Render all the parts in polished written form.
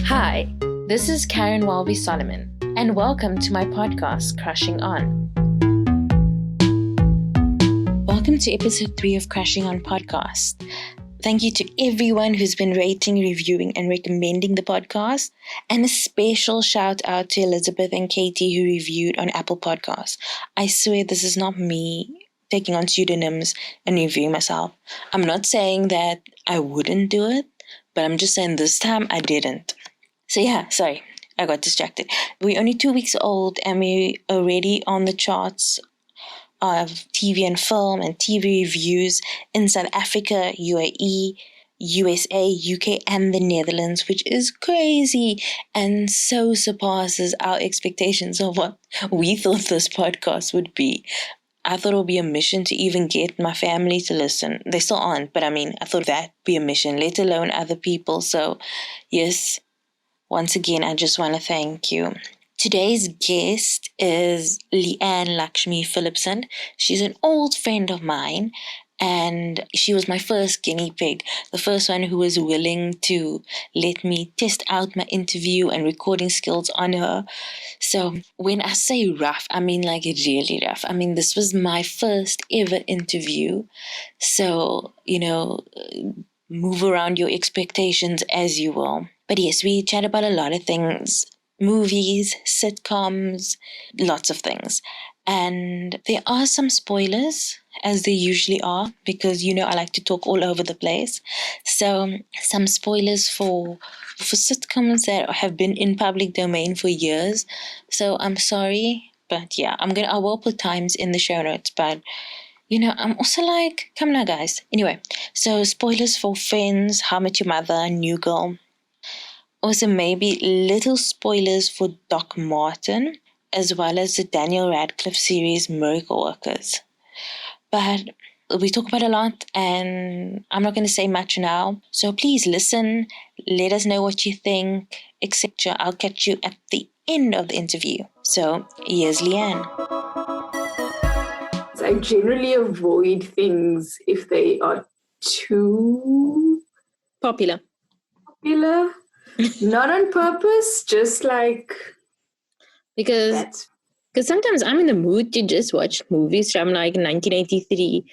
Hi, this is Karen Walby Solomon, and welcome to my podcast, Crushing On. Welcome to episode 3 of Crushing On podcast. Thank you to everyone who's been rating, reviewing, and recommending the podcast. And a special shout out to Elizabeth and Katie who reviewed on Apple Podcasts. I swear this is not me taking on pseudonyms and reviewing myself. I'm not saying that I wouldn't do it, but I'm just saying this time I didn't. So yeah, sorry, I got distracted. We're only 2 weeks old and we're already on the charts of TV and film and TV reviews in South Africa, UAE, USA, UK, and the Netherlands, which is crazy and so surpasses our expectations of what we thought this podcast would be. I thought it would be a mission to even get my family to listen. They still aren't, but I thought that'd be a mission, let alone other people. So yes, once again, I just want to thank you. Today's guest is Leanne Lakshi Phillipson. She's an old friend of mine, and she was my first guinea pig, the first one who was willing to let me test out my interview and recording skills on her. So when I say rough, I mean like really rough. This was my first ever interview. So, move around your expectations as you will. But yes, we chat about a lot of things. Movies, sitcoms, lots of things. And there are some spoilers, as there usually are, because I like to talk all over the place. So some spoilers for sitcoms that have been in public domain for years. So I'm sorry, but yeah, I will put times in the show notes, but I'm also like, come now guys. Anyway, so spoilers for Friends, How I Met Your Mother, New Girl. Also, maybe little spoilers for Doc Martin, as well as the Daniel Radcliffe series Miracle Workers. But we talk about a lot, and I'm not going to say much now. So please listen, let us know what you think, etc. I'll catch you at the end of the interview. So here's Leanne. I generally avoid things if they are too popular. Not on purpose, just like because sometimes I'm in the mood to just watch movies from like 1983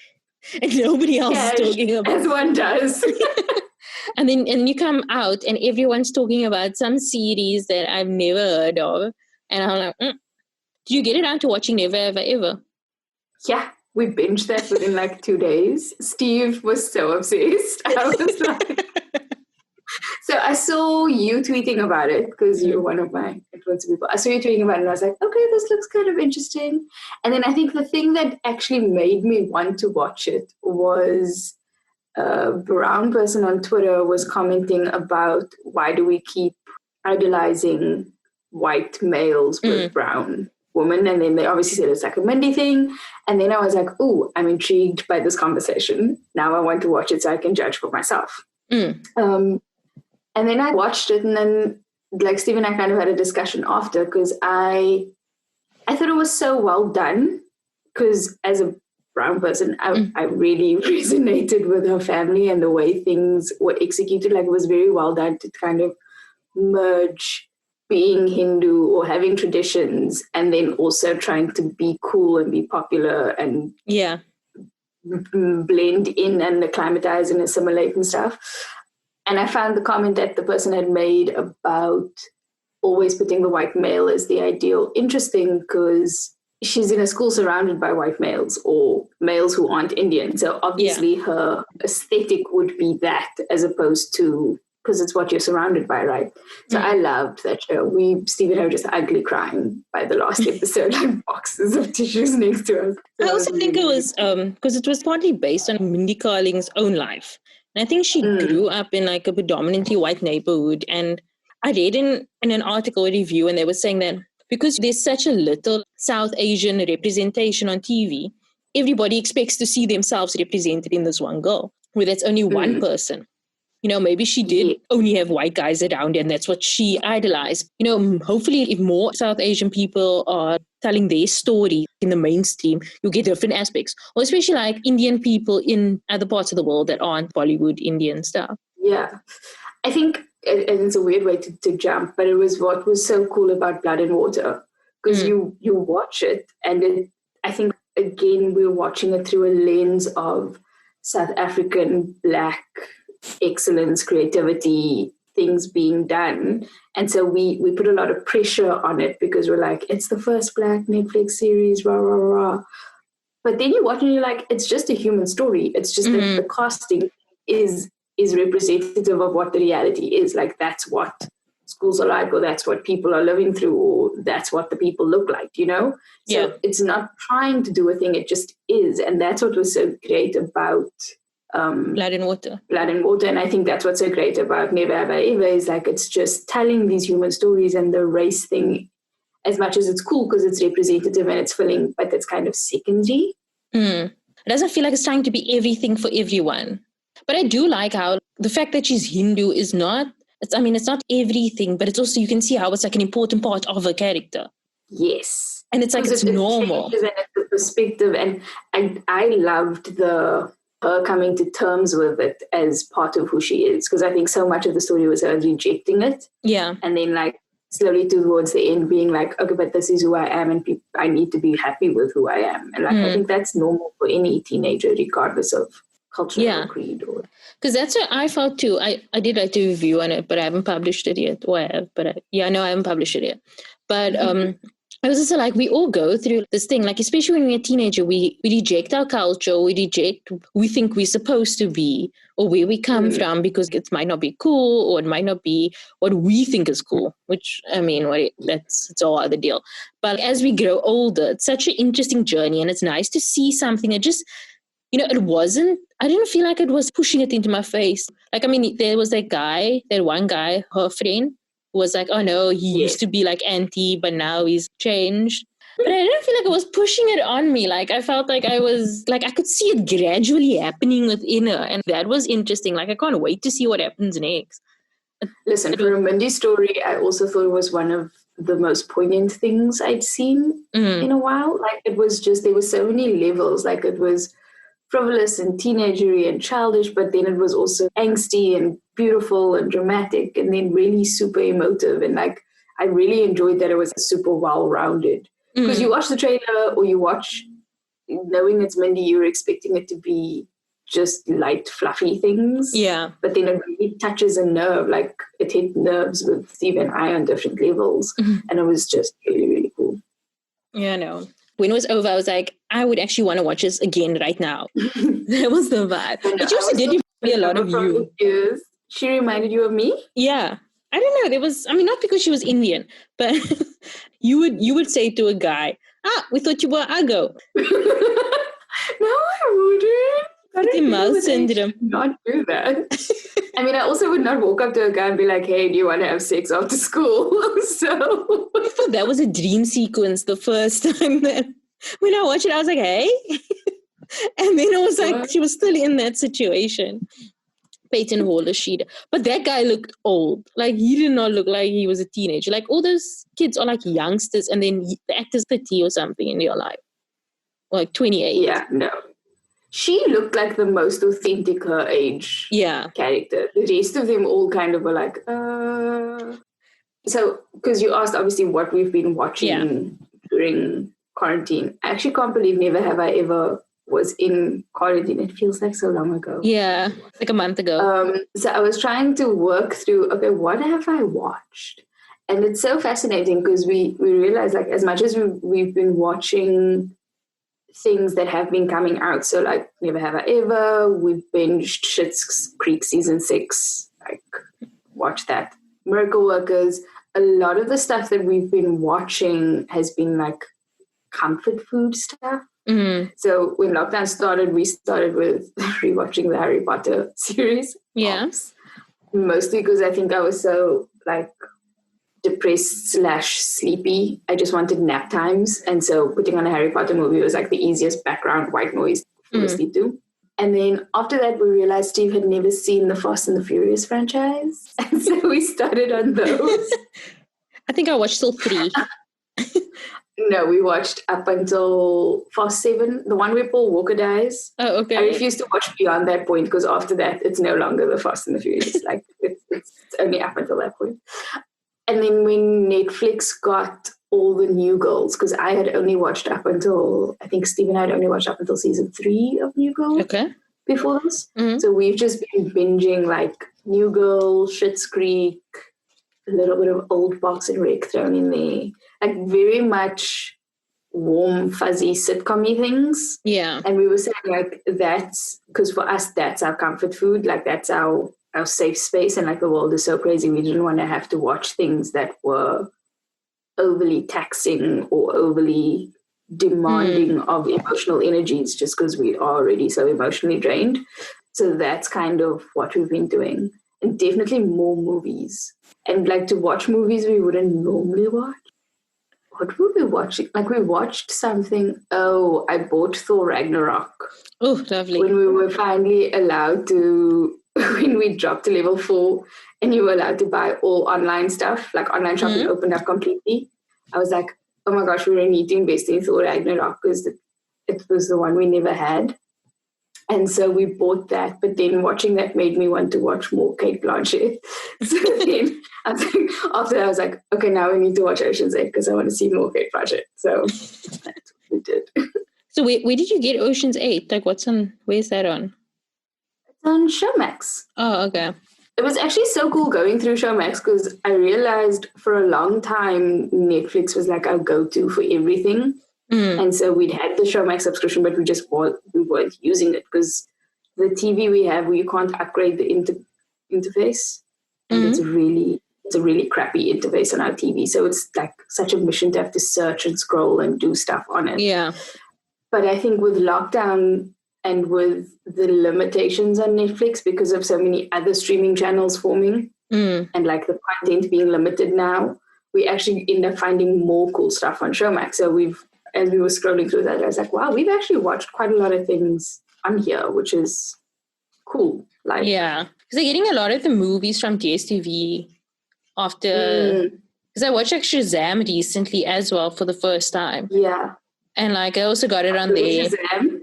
and nobody else is talking about as one does. and then you come out and everyone's talking about some series that I've never heard of, and I'm like, do you get around to watching Never Ever Ever? Yeah, we binged that within like 2 days. Steve was so obsessed. I was like, so I saw you tweeting about it because you're one of my influencer people. I saw you tweeting about it and I was like, okay, this looks kind of interesting. And then I think the thing that actually made me want to watch it was a brown person on Twitter was commenting about why do we keep idolizing white males with brown women, and then they obviously said it's like a Mindy thing, and then I was like, ooh, I'm intrigued by this conversation. Now I want to watch it so I can judge for myself. And then I watched it, and then like Steve and I kind of had a discussion after, because I thought it was so well done, because as a brown person, I really resonated with her family and the way things were executed. Like, it was very well done to kind of merge being Hindu or having traditions and then also trying to be cool and be popular and blend in and acclimatize and assimilate and stuff. And I found the comment that the person had made about always putting the white male as the ideal interesting, because she's in a school surrounded by white males or males who aren't Indian. So obviously her aesthetic would be that, as opposed to, because it's what you're surrounded by, right? So I loved that show. Steve and I were just ugly crying by the last episode, like boxes of tissues next to us. So I also think it was, because it was partly based on Mindy Kaling's own life. And I think she grew up in like a predominantly white neighborhood. And I read in an article or review, and they were saying that because there's such a little South Asian representation on TV, everybody expects to see themselves represented in this one girl, where that's only one person. Maybe she did only have white guys around, and that's what she idolized. Hopefully if more South Asian people are telling their story in the mainstream, you'll get different aspects. Or especially like Indian people in other parts of the world that aren't Bollywood Indian stuff. Yeah. I think and it's a weird way to jump, but it was what was so cool about Blood and Water, because you watch it, and I think, again, we're watching it through a lens of South African Black excellence, creativity, things being done. And so we put a lot of pressure on it because we're like, it's the first Black Netflix series, rah, rah, rah. But then you watch and you're like, it's just a human story. It's just that the casting is representative of what the reality is. Like, that's what schools are like, or that's what people are living through, or that's what the people look like, you know? So it's not trying to do a thing, it just is. And that's what was so great about Blood and Water. And I think that's what's so great about Never Have I Ever, is like, it's just telling these human stories, and the race thing, as much as it's cool because it's representative and it's filling, but it's kind of secondary. It doesn't feel like it's trying to be everything for everyone. But I do like how the fact that she's Hindu is not, it's not everything, but it's also, you can see how it's like an important part of her character. Yes. And it's like, it's normal. And it's the perspective. And I loved her coming to terms with it as part of who she is, because I think so much of the story was her rejecting it. Yeah. And then like slowly towards the end being like, okay, but this is who I am, and I need to be happy with who I am. And like, I think that's normal for any teenager, regardless of culture or creed. Because that's what I felt too. I did write a review on it, but I haven't published it yet. Or I have, but I haven't published it yet. But I was also like, we all go through this thing, like, especially when we're a teenager, we reject our culture, we reject who we think we're supposed to be, or where we come from, because it might not be cool, or it might not be what we think is cool, which, it's all other deal. But as we grow older, it's such an interesting journey, and it's nice to see something that just, I didn't feel like it was pushing it into my face. Like, there was that one guy, her friend, was like, oh no, he used to be like anti, but now he's changed. But I didn't feel like it was pushing it on me. Like, I felt like I was, like, I could see it gradually happening within her. And that was interesting. Like, I can't wait to see what happens next. Listen, for a Mindy story, I also thought it was one of the most poignant things I'd seen in a while. Like, it was just, there were so many levels. Like, it was frivolous and teenagery and childish, but then it was also angsty and beautiful and dramatic, and then really super emotive. And like, I really enjoyed that it was super well-rounded. Because you watch the trailer, or you watch, knowing it's Mindy, you're expecting it to be just light, fluffy things. Yeah. But then it really touches a nerve. Like, it hit nerves with Steve and I on different levels. And it was just really, really cool. Yeah, I know. When it was over, I was like, I would actually want to watch this again right now. That was the vibe. But you also did remind me a lot of you. Years. She reminded you of me? Yeah. I don't know. There was, not because she was Indian, but you would say to a guy, we thought you were Ago. No, I wouldn't. Syndrome. Not do that. I also would not walk up to a guy and be like, hey, do you want to have sex after school? So I thought that was a dream sequence the first time that when I watched it, I was like, hey. And then I was like, she was still in that situation. Peyton Hall-Rashid. But that guy looked old. Like, he did not look like he was a teenager. Like, all those kids are like youngsters, and then the actor's 30 or something in real life. Or like 28. Yeah, no. She looked like the most authentic her age character. The rest of them all kind of were like, So, because you asked obviously what we've been watching during quarantine. I actually can't believe Never Have I Ever was in quarantine. It feels like so long ago. Yeah, like a month ago. So I was trying to work through, okay, what have I watched? And it's so fascinating because we realize, like, as much as we've been watching things that have been coming out, so like Never Have I Ever, we binged Schitt's Creek season 6, like, watch that. Miracle Workers, a lot of the stuff that we've been watching has been like comfort food stuff. So when lockdown started, we started with rewatching the Harry Potter series. Yes. Mostly because I think I was so like depressed / sleepy. I just wanted nap times. And so putting on a Harry Potter movie was like the easiest background white noise to sleep to. And then after that, we realized Steve had never seen the Fast and the Furious franchise. And so we started on those. I think I watched till 3. No, we watched up until Fast 7, the one where Paul Walker dies. Oh, okay. I refuse to watch beyond that point because after that, it's no longer the Fast and the Furious. Like, It's only up until that point. And then when Netflix got all the New Girls, because I had only watched up until, I think Steve and I had only watched up until season 3 of New Girl before this. So we've just been binging like New Girl, Schitt's Creek, a little bit of Old Parks and Rec thrown in there. Like very much warm, fuzzy sitcom-y things. Yeah. And we were saying like that's, because for us, that's our comfort food. Like that's our safe space, and like the world is so crazy, we didn't want to have to watch things that were overly taxing or overly demanding of emotional energies just because we are already so emotionally drained. So that's kind of what we've been doing, and definitely more movies, and like to watch movies we wouldn't normally watch. What were we watching? Like we watched something. Oh, I bought Thor Ragnarok. Oh, lovely. When we were finally allowed to, when we dropped to level 4 and you were allowed to buy all online stuff, like online shopping opened up completely. I was like, oh my gosh, we really need to invest in Thor Ragnarok because it was the one we never had. And so we bought that, but then watching that made me want to watch more Kate Blanchett. So then I was like, after that, I was like, okay, now we need to watch Ocean's 8 because I want to see more Kate Blanchett. So that's what we did. So where did you get Ocean's 8? Like where's that on? It's on Showmax. Oh, okay. It was actually so cool going through Showmax because I realized for a long time Netflix was like our go-to for everything. And so we'd had the Showmax subscription, but we weren't using it because the TV we have, you can't upgrade the interface. And it's a really crappy interface on our TV. So it's like such a mission to have to search and scroll and do stuff on it. Yeah. But I think with lockdown and with the limitations on Netflix because of so many other streaming channels forming and like the content being limited now, we actually end up finding more cool stuff on Showmax. So as we were scrolling through that, I was like, wow, we've actually watched quite a lot of things on here, which is cool. Like, yeah, because they're getting a lot of the movies from DSTV after, because I watched like Shazam recently as well for the first time. Yeah. And like I also got it on there. Shazam.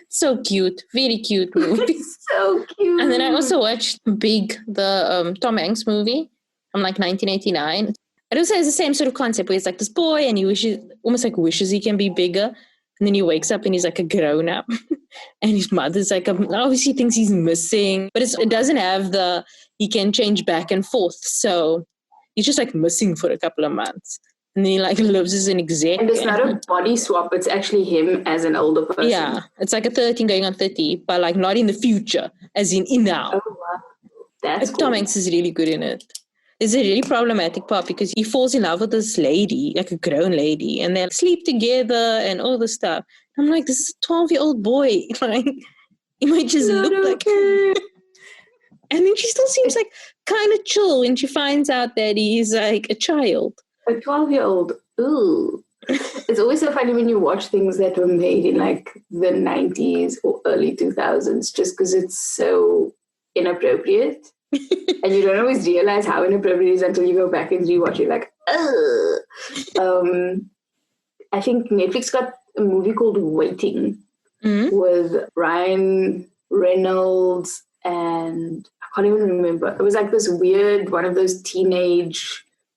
So cute, very cute movie. So cute. And then I also watched Big, the Tom Hanks movie from like 1989. It also has the same sort of concept where it's like this boy and he wishes he can be bigger. And then he wakes up and he's like a grown up. And his mother's like, obviously thinks he's missing. But it doesn't have he can change back and forth. So he's just like missing for a couple of months. And then he like lives as an exec. And it's not a body swap. It's actually him as an older person. Yeah. It's like a 13 going on 30, but like not in the future, as in now. Oh, wow. That's cool. Tom Hanks is really good in it. There's a really problematic part because he falls in love with this lady, like a grown lady, and they sleep together and all this stuff. I'm like, this is a 12-year-old boy. Like, he might just look like her. And then she still seems like kind of chill when she finds out that he's like a child. A 12-year-old. Ooh. It's always so funny when you watch things that were made in like the 90s or early 2000s just because it's so inappropriate. And you don't always realize how inappropriate it is until you go back and rewatch it. Like, I think Netflix got a movie called Waiting with Ryan Reynolds and I can't even remember. It was like this weird one of those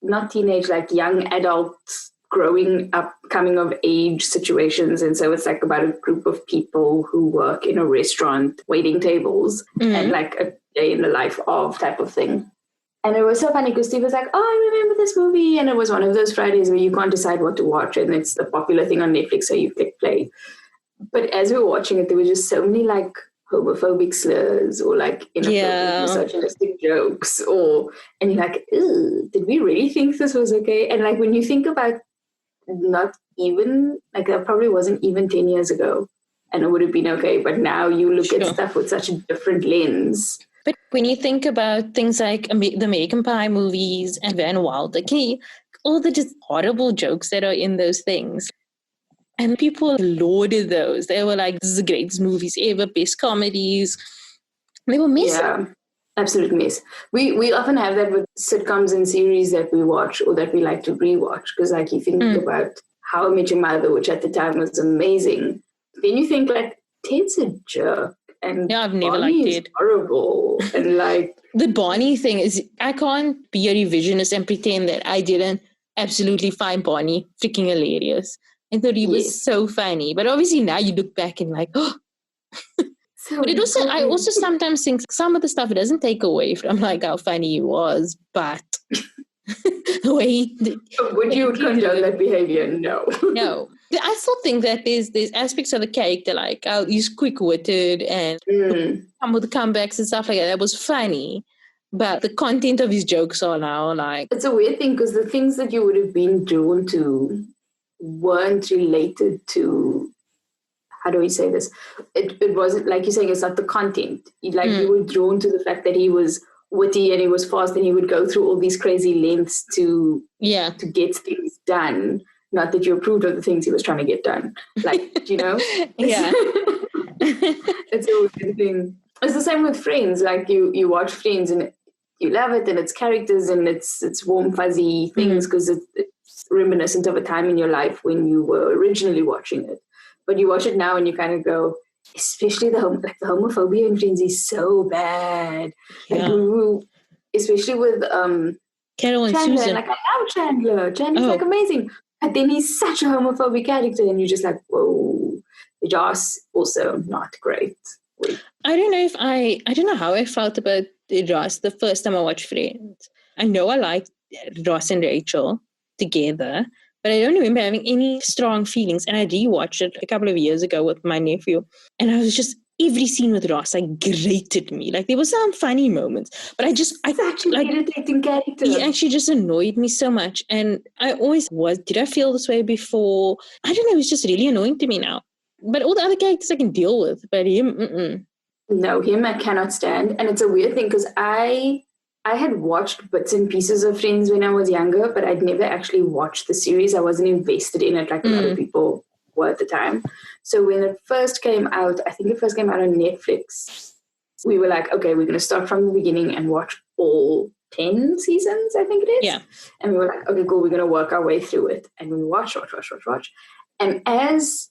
like young adults growing up, coming of age situations. And so it's like about a group of people who work in a restaurant waiting tables and like a day in the life of type of thing. And it was so funny because Steve was like, oh, I remember this movie. And it was one of those Fridays where you can't decide what to watch. And it's the popular thing on Netflix, so you click play. But as we were watching it, there were just so many like homophobic slurs or like inappropriate misogynistic jokes. And you're like, did we really think this was okay? And like when you think about not even, like that probably wasn't even 10 years ago. And it would have been okay. But now you look at stuff with such a different lens. But when you think about things like the American Pie movies and Van Wilder, all the just horrible jokes that are in those things. And people lauded those. They were like, this is the greatest movies ever, best comedies. They were messy. Yeah, absolute mess. We often have that with sitcoms and series that we watch or that we like to rewatch. Because like you think about How I Met Your Mother, which at the time was amazing. Then you think like, Ted's a jerk. and Yeah, I've never Barney liked is it. horrible. And like The Barney thing is, I can't be a revisionist and pretend that I didn't absolutely find Barney freaking hilarious. I thought he was yes. so funny. But obviously now you look back and like, oh. So But I funny. also sometimes think some of the stuff it doesn't take away from like how funny he was, but the way Would you condone that behavior? No. No. I still think that there's aspects of the character, like he's quick-witted and come with the comebacks and stuff like that. That was funny. But the content of his jokes are now like... It's a weird thing because the things that you would have been drawn to weren't related to, how do we say this? It wasn't, like you're saying, it's not the content. You were drawn to the fact that he was witty and he was fast and he would go through all these crazy lengths to get things done. Not that you approved of the things he was trying to get done. Like, you know? Yeah. It's a weird thing. It's the same with Friends. Like you watch Friends and you love it and it's characters and it's warm, fuzzy things because it's reminiscent of a time in your life when you were originally watching it. But you watch it now and you kind of go, especially the homophobia in Friends is so bad. Yeah. Like, especially with Carol and Chandler. Susan. Like, I love Chandler. Chandler's like amazing. But then he's such a homophobic character and you're just like, whoa. Joss also not great. I don't know how I felt about Ross the first time I watched Friends. I know I liked Ross and Rachel together, but I don't remember having any strong feelings. And I rewatched it a couple of years ago with my nephew, and I was just, every scene with Ross like grated me. Like there were some funny moments, but such an irritating character. He actually just annoyed me so much, and I always was. Did I feel this way before? I don't know. It's just really annoying to me now. But all the other characters I can deal with, but him, No, him I cannot stand. And it's a weird thing because I had watched bits and pieces of Friends when I was younger, but I'd never actually watched the series. I wasn't invested in it like a lot of people were at the time. So when it first came out, I think it first came out on Netflix, we were like, okay, we're going to start from the beginning and watch all 10 seasons, I think it is. Yeah. And we were like, okay, cool, we're going to work our way through it. And we watch. And as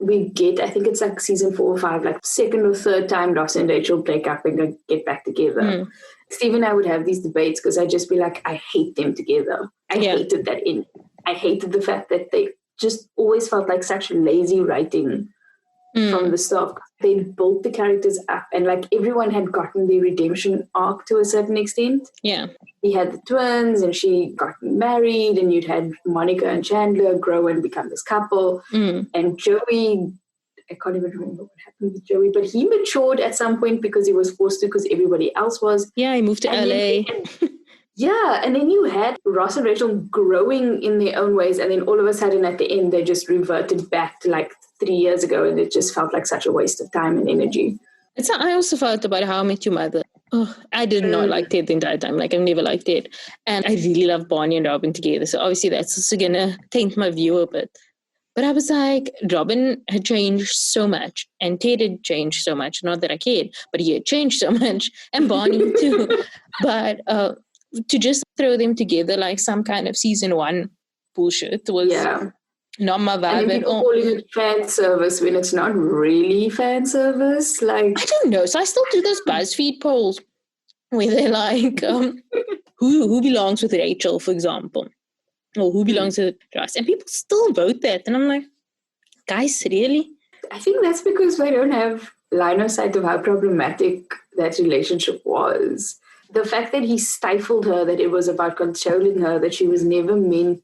we get, I think it's like season 4 or 5, like second or third time Ross and Rachel break up and get back together. Steve and I would have these debates because I'd just be like, I hate them together. I hated that I hated the fact that they just always felt like such lazy writing from the start. They built the characters up and like everyone had gotten their redemption arc to a certain extent. Yeah. He had the twins and she got married and you'd had Monica and Chandler grow and become this couple. And Joey, I can't even remember what happened with Joey, but he matured at some point because he was forced to because everybody else was. Yeah, he moved to LA. And then you had Ross and Rachel growing in their own ways and then all of a sudden at the end they just reverted back to like 3 years ago and it just felt like such a waste of time and energy. It's how I also felt about How I Met Your Mother. Oh, I did not like Ted the entire time. Like I've never liked Ted. And I really love Barney and Robin together. So obviously that's also going to taint my view a bit. But I was like, Robin had changed so much and Ted had changed so much. Not that I cared, but he had changed so much. And Barney too. But to just throw them together like some kind of season 1 bullshit was not my vibe and at people all. calling it fan service when it's not really fan service. Like I don't know. So I still do those BuzzFeed polls where they're like, who belongs with Rachel, for example, or who belongs with Ross, and people still vote that, and I'm like, guys, really? I think that's because we don't have line of sight of how problematic that relationship was. The fact that he stifled her, that it was about controlling her, that she was never meant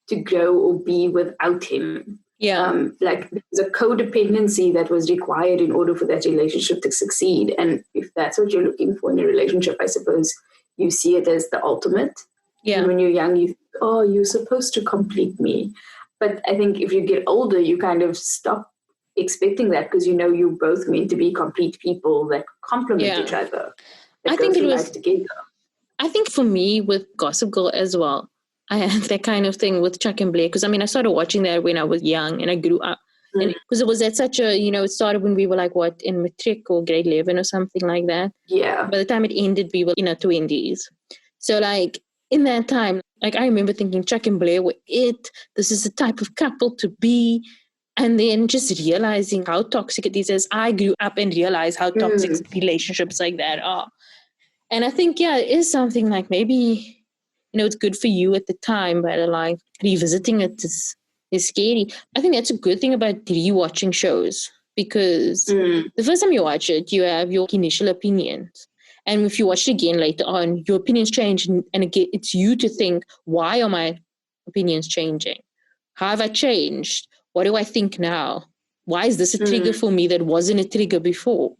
to grow or be without him. Yeah. Like there's a codependency that was required in order for that relationship to succeed. And if that's what you're looking for in a relationship, I suppose you see it as the ultimate. Yeah. And when you're young, you think, oh, you're supposed to complete me. But I think if you get older, you kind of stop expecting that because you know you're both meant to be complete people that complement each other. I think it was together. I think for me with Gossip Girl as well, I had that kind of thing with Chuck and Blair because I started watching that when I was young and I grew up. And because it was at such a, it started when we were like, in matric or grade 11 or something like that. Yeah. By the time it ended, we were in our 20s. So like in that time, like I remember thinking Chuck and Blair were it. This is the type of couple to be. And then just realizing how toxic it is, as I grew up and realized how toxic relationships like that are. And I think, yeah, it is something like maybe, it's good for you at the time, but like revisiting it is scary. I think that's a good thing about rewatching shows, because the first time you watch it, you have your initial opinions. And if you watch it again later on, your opinions change. And again, it's you to think, why are my opinions changing? How have I changed? What do I think now? Why is this a trigger for me that wasn't a trigger before?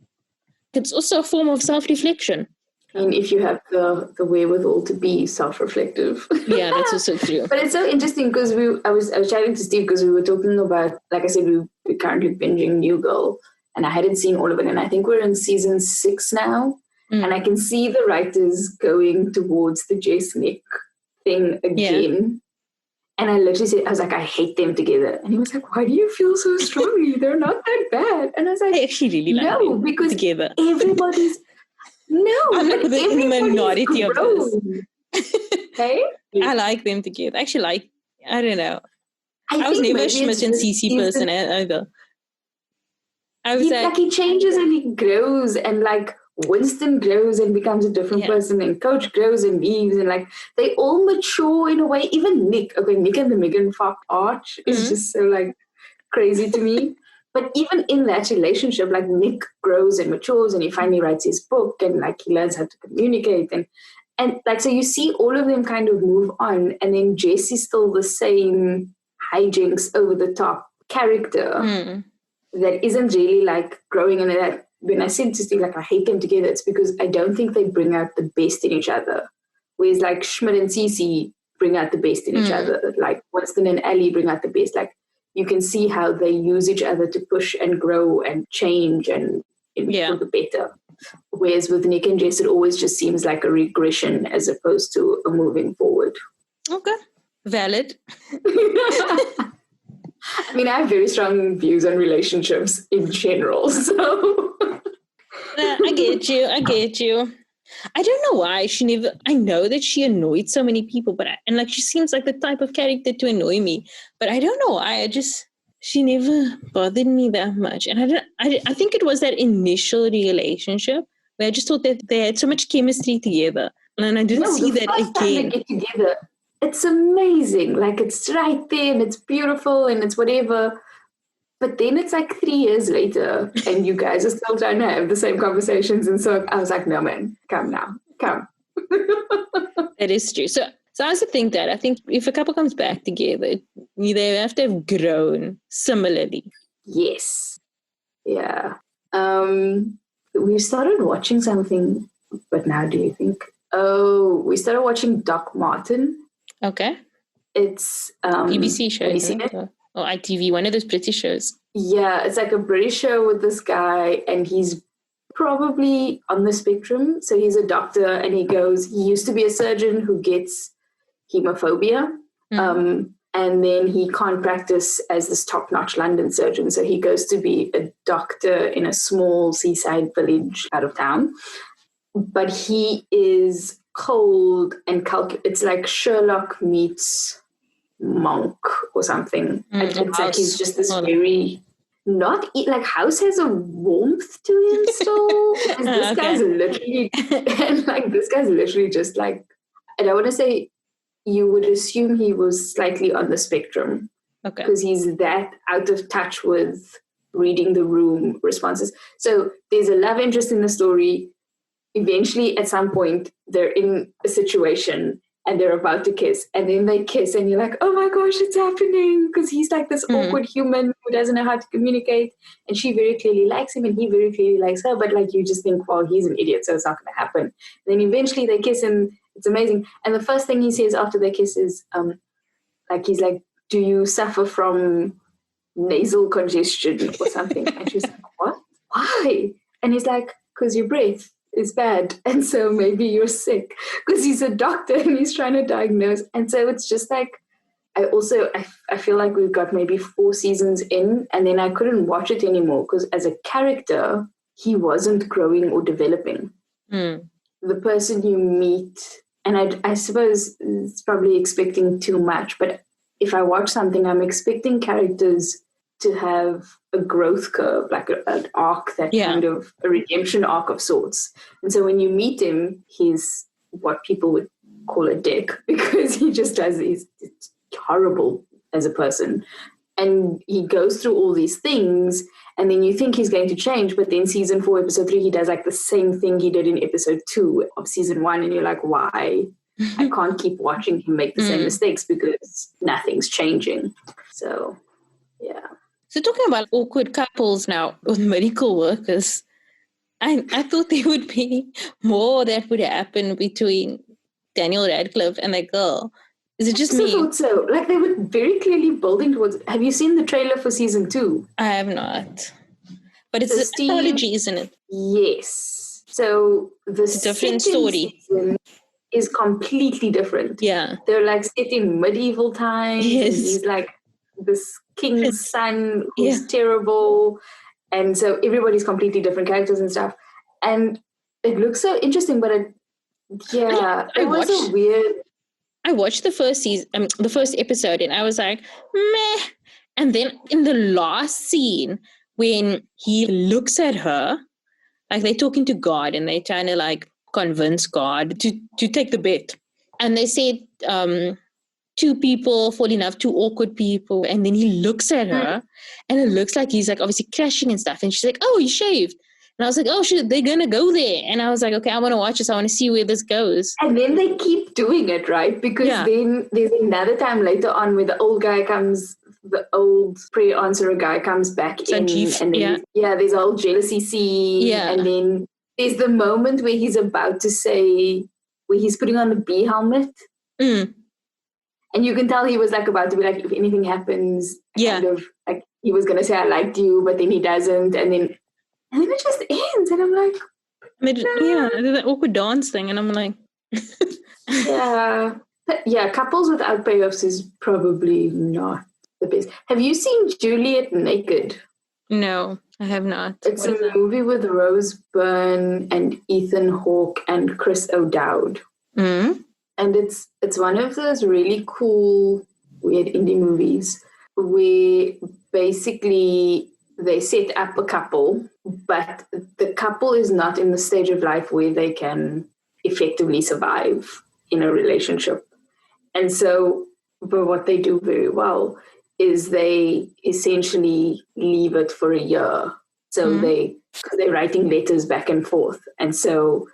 It's also a form of self-reflection. And if you have the wherewithal to be self-reflective. Yeah, that's also true. But it's so interesting because I was chatting to Steve because we were talking about, like I said, we're currently binging New Girl, and I hadn't seen all of it, and I think we're in season 6 now, and I can see the writers going towards the Jess Nick thing again. Yeah. And I literally said, I was like, I hate them together. And he was like, why do you feel so strongly? They're not that bad. And I was like, I actually really like them because together. Everybody's... No, I'm like in the minority of this. Hey? I like them together. Actually, I don't know. I was never a Schmidt and Cece person either. I was like he changes and he grows, and like Winston grows and becomes a different person, and Coach grows and leaves, and like they all mature in a way. Even Nick and the Megan Fox arch is just so like crazy to me. But even in that relationship, like Nick grows and matures, and he finally writes his book, and like he learns how to communicate, and like so you see all of them kind of move on, and then Jess is still the same hijinks, over the top character that isn't really like growing. And that when I said to Steve, like I hate them together, it's because I don't think they bring out the best in each other. Whereas like Schmidt and Cece bring out the best in each other, like Winston and Ellie bring out the best. Like you can see how they use each other to push and grow and change and for the better. Whereas with Nick and Jess, it always just seems like a regression as opposed to a moving forward. Okay. Valid. I mean, I have very strong views on relationships in general, so... I get you. I don't know why I know that she annoyed so many people, and like she seems like the type of character to annoy me, but I don't know why. She never bothered me that much. And I think it was that initial relationship where I just thought that they had so much chemistry together. And I didn't see that again. Time they get together, it's amazing. Like it's right there and it's beautiful and it's whatever. But then it's like 3 years later and you guys are still trying to have the same conversations. And so I was like, no, man, come now. Come. That is true. So I also think that if a couple comes back together, they have to have grown similarly. Yes. Yeah. We started watching something, but now do you think? Oh, we started watching Doc Martin. Okay. It's BBC show. Have you seen it? Or ITV, one of those British shows. Yeah, it's like a British show with this guy, and he's probably on the spectrum. So he's a doctor, and he used to be a surgeon who gets hemophobia. And then he can't practice as this top-notch London surgeon. So he goes to be a doctor in a small seaside village out of town. But he is cold and it's like Sherlock meets Monk or something. It's like he's just this very... like House has a warmth to him still. This guy's literally... and like this guy's literally just like... I don't want to say... You would assume he was slightly on the spectrum. Okay. Because he's that out of touch with reading the room responses. So there's a love interest in the story. Eventually, at some point, they're in a situation and they're about to kiss. And then they kiss and you're like, oh my gosh, it's happening. Because he's like this awkward human who doesn't know how to communicate. And she very clearly likes him and he very clearly likes her. But like you just think, well, he's an idiot, so it's not going to happen. And then eventually they kiss and it's amazing. And the first thing he says after they kiss is, he's like, do you suffer from nasal congestion or something? And she's like, what? Why? And he's like, because your breath is bad. And so maybe you're sick. Because he's a doctor and he's trying to diagnose. And so it's just like, I feel like we've got maybe 4 seasons in and then I couldn't watch it anymore because as a character, he wasn't growing or developing. The person you meet... And I suppose it's probably expecting too much, but if I watch something, I'm expecting characters to have a growth curve, like an arc, that kind of a redemption arc of sorts. And so when you meet him, he's what people would call a dick, because he just does, he's horrible as a person. And he goes through all these things, and then you think he's going to change, but then season 4, episode 3, he does like the same thing he did in episode 2 of season 1, and you're like, why? I can't keep watching him make the same mistakes because nothing's changing. So, yeah. So talking about awkward couples now with medical workers, I thought there would be more that would happen between Daniel Radcliffe and that girl. Is it just me? I thought so. Like, they were very clearly building towards... Have you seen the trailer for season 2? I have not. But it's a mythology, isn't it? Yes. So the different story is completely different. Yeah. They're like set in medieval times. Yes. And he's like this king's son who's terrible. And so everybody's completely different characters and stuff. And it looks so interesting, but it was a weird... I watched the first season, the first episode, and I was like, meh. And then in the last scene, when he looks at her, like they're talking to God and they're trying to like convince God to take the bet. And they said, two people fall in love, two awkward people. And then he looks at her and it looks like he's like obviously crashing and stuff. And she's like, oh, you shaved. And I was like, oh, shit, they're going to go there. And I was like, okay, I want to watch this. I want to see where this goes. And then they keep doing it, right? Because then there's another time later on where the old guy comes, the old prayer answerer guy comes back Sanjeev, in. And then, there's a whole jealousy scene. Yeah. And then there's the moment where he's about to say, where he's putting on the bee helmet. Mm. And you can tell he was like about to be like, if anything happens, kind of like he was going to say, I liked you, but then he doesn't. And then it just ends. And I'm like, I did that awkward dance thing. And I'm like, But couples without payoffs is probably not the best. Have you seen Juliet Naked? No, I have not. It's a movie with Rose Byrne and Ethan Hawke and Chris O'Dowd. Mm-hmm. And it's one of those really cool, weird indie movies where basically they set up a couple, but the couple is not in the stage of life where they can effectively survive in a relationship. And so, but what they do very well is they essentially leave it for a year. So they're writing letters back and forth. And so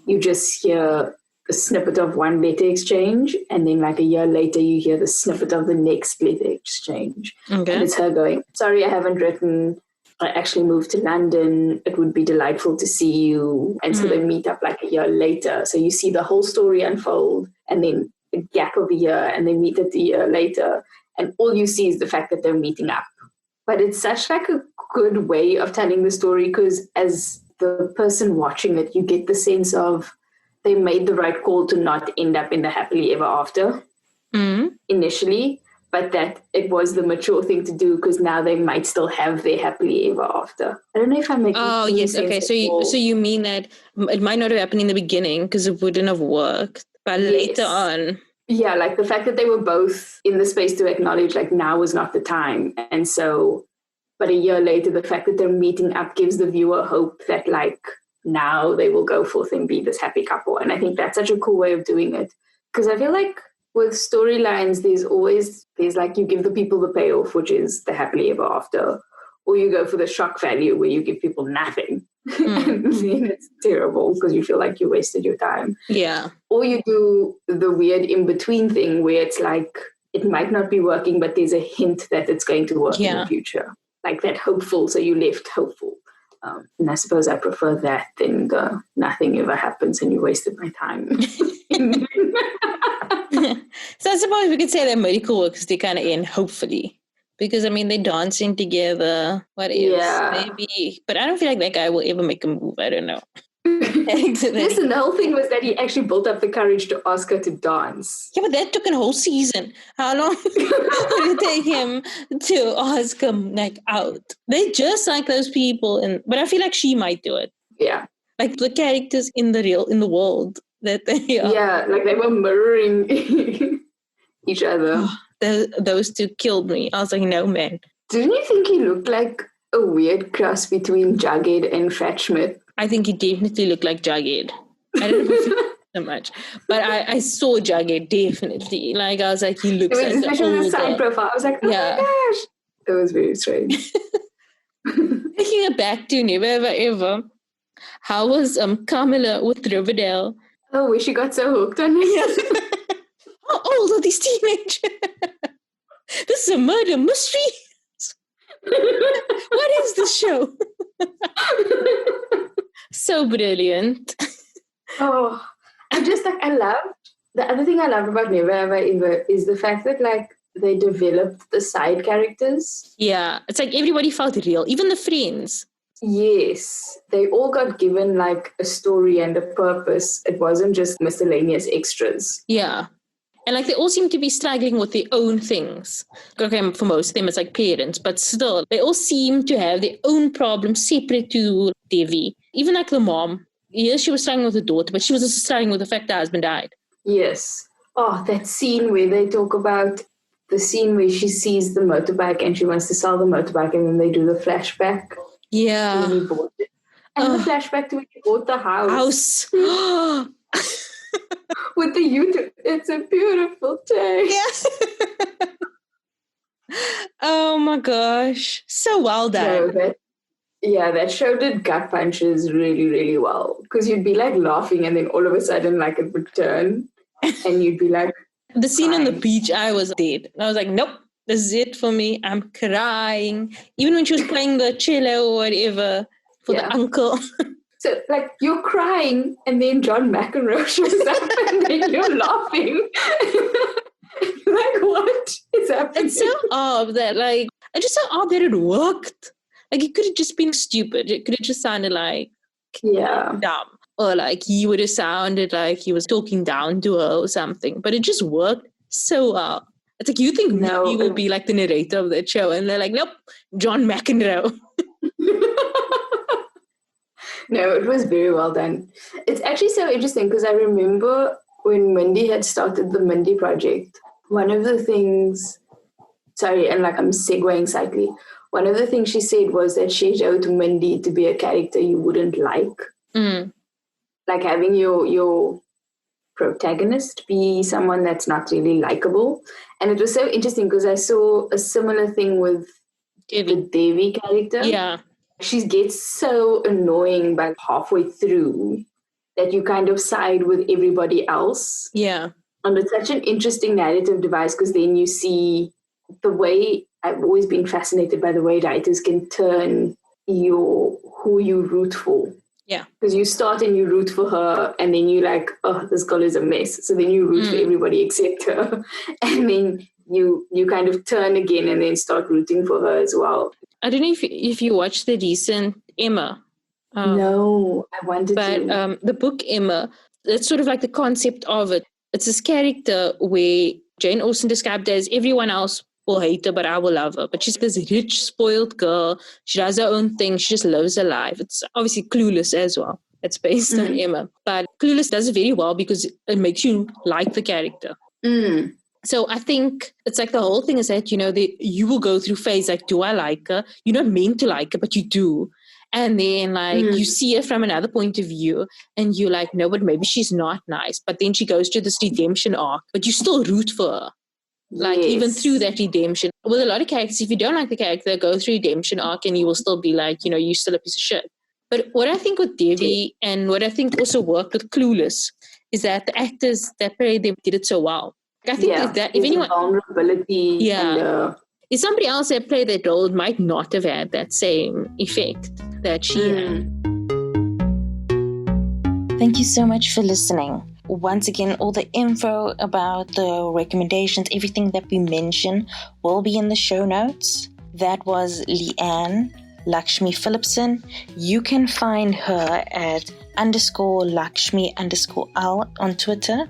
you just hear a snippet of one letter exchange, and then like a year later you hear the snippet of the next letter exchange. Okay. And it's her going, sorry, I haven't written. I actually moved to London. It would be delightful to see you. And so they meet up like a year later. So you see the whole story unfold, and then a gap of a year, and they meet at a year later. And all you see is the fact that they're meeting up. But it's such like a good way of telling the story, because as the person watching it, you get the sense of they made the right call to not end up in the happily ever after initially, but that it was the mature thing to do because now they might still have their happily ever after. I don't know if I'm making sense. Oh, yes. Okay. So you mean that it might not have happened in the beginning because it wouldn't have worked, but later on. Yeah, like the fact that they were both in the space to acknowledge like now was not the time. And so, but a year later, the fact that they're meeting up gives the viewer hope that like now they will go forth and be this happy couple. And I think that's such a cool way of doing it. Because I feel like with storylines, there's like you give the people the payoff, which is the happily ever after, or you go for the shock value where you give people nothing. And then it's terrible because you feel like you wasted your time. Yeah. Or you do the weird in-between thing where it's like it might not be working, but there's a hint that it's going to work in the future. Like that hopeful, so you left hopeful. And I suppose I prefer that than the nothing ever happens and you wasted my time. So I suppose we could say that medical workers, they kind of end hopefully. Because, I mean, they're dancing together. What else? Yeah. Maybe. But I don't feel like that guy will ever make a move. I don't know. Listen, the whole thing was that he actually built up the courage to ask her to dance. Yeah, but that took a whole season. How long did it take him to ask him like out? They're just like those people, but I feel like she might do it. Yeah, like the characters in the world that they are. Yeah, like they were mirroring each other. Those two killed me. I was like, no, man. Didn't you think he looked like a weird cross between Jughead and Fat Schmidt? I think he definitely looked like Jughead. I don't know if so much, but I saw Jughead definitely. Like I was like, he looks like especially the side profile. I was like, oh my gosh, it was very strange. Taking it back to Never Ever Ever, how was Carmela with Riverdale? Oh, where she got so hooked on him. How old are these teenagers? This is a murder mystery. What is this show? So brilliant. Oh, I love, the other thing I love about Never Ever Ever is the fact that like they developed the side characters. Yeah, it's like everybody felt real, even the friends. Yes, they all got given like a story and a purpose. It wasn't just miscellaneous extras. Yeah. And like they all seem to be struggling with their own things. Okay, for most of them it's like parents, but still, they all seem to have their own problems separate to Devi. Even like the mom. Yes, she was struggling with the daughter, but she was also struggling with the fact that her husband died. Yes. Oh, that scene where they talk about the scene where she sees the motorbike and she wants to sell the motorbike and then they do the flashback. Yeah. When he bought it. And the flashback to when he bought the house. With the YouTube. It's a beautiful day. Yeah. Oh my gosh. So well done. No, that show did gut punches really, really well. Because you'd be like laughing and then all of a sudden like it would turn and you'd be like, the scene on the beach, I was dead. I was like, nope, this is it for me. I'm crying. Even when she was playing the cello or whatever for the uncle. So, like, you're crying and then John McEnroe shows up and then you're laughing. Like, what is happening? It's so odd that, like, it's just so odd that it worked. Like, it could have just been stupid. It could have just sounded like dumb. Or like he would have sounded like he was talking down to her or something. But it just worked so well. It's like you think Mindy will be like the narrator of that show. And they're like, nope, John McEnroe. No, it was very well done. It's actually so interesting because I remember when Mindy had started the Mindy project, one of the things, and like I'm segueing slightly, one of the things she said was that she showed Mindy to be a character you wouldn't like. Mm. Like having your protagonist be someone that's not really likable. And it was so interesting because I saw a similar thing with the Devi character. Yeah. She gets so annoying by halfway through that you kind of side with everybody else. Yeah. And it's such an interesting narrative device because then you see the way, I've always been fascinated by the way writers can turn who you root for. Yeah. Because you start and you root for her and then you're like, oh, this girl is a mess. So then you root for everybody except her. And then you kind of turn again and then start rooting for her as well. I don't know if you watched the recent Emma. No, I wanted to. But the book Emma, it's sort of like the concept of it. It's this character where Jane Austen described as everyone else will hate her, but I will love her. But she's this rich, spoiled girl. She does her own thing. She just lives her life. It's obviously Clueless as well. It's based on Emma. But Clueless does it very well because it makes you like the character. Mm. So I think it's like the whole thing is that, you will go through phase like, do I like her? You're not meant to like her, but you do. And then like you see her from another point of view and you're like, no, but maybe she's not nice. But then she goes to this redemption arc, but you still root for her. Like even through that redemption. With a lot of characters, if you don't like the character, go through redemption arc and you will still be like, you're still a piece of shit. But what I think with Devi and what I think also worked with Clueless is that the actors that played them did it so well. I think that if anyone vulnerability, if somebody else that played that role might not have had that same effect that she had. Thank you so much for listening. Once again, all the info about the recommendations, everything that we mentioned will be in the show notes. That was Leanne, Lakshmi Phillipson. You can find her at _Lakshmi_L on Twitter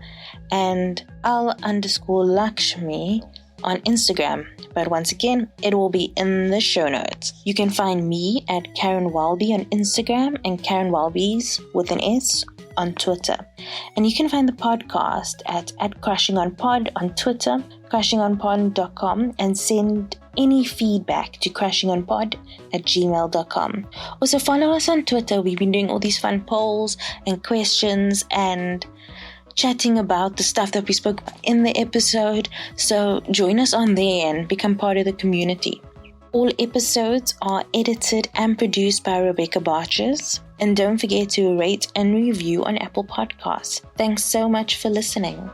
and L_Lakshmi on Instagram. But once again, it will be in the show notes. You can find me at Karen Welby on Instagram and Karen Welby's with an S on Twitter. And you can find the podcast at CrushingOnPod on Twitter, crushingonpod.com, and send any feedback to crashingonpod@gmail.com. Also follow us on Twitter. We've been doing all these fun polls and questions and chatting about the stuff that we spoke about in the episode. So join us on there and become part of the community. All episodes are edited and produced by Rebecca Barches. And don't forget to rate and review on Apple Podcasts. Thanks so much for listening.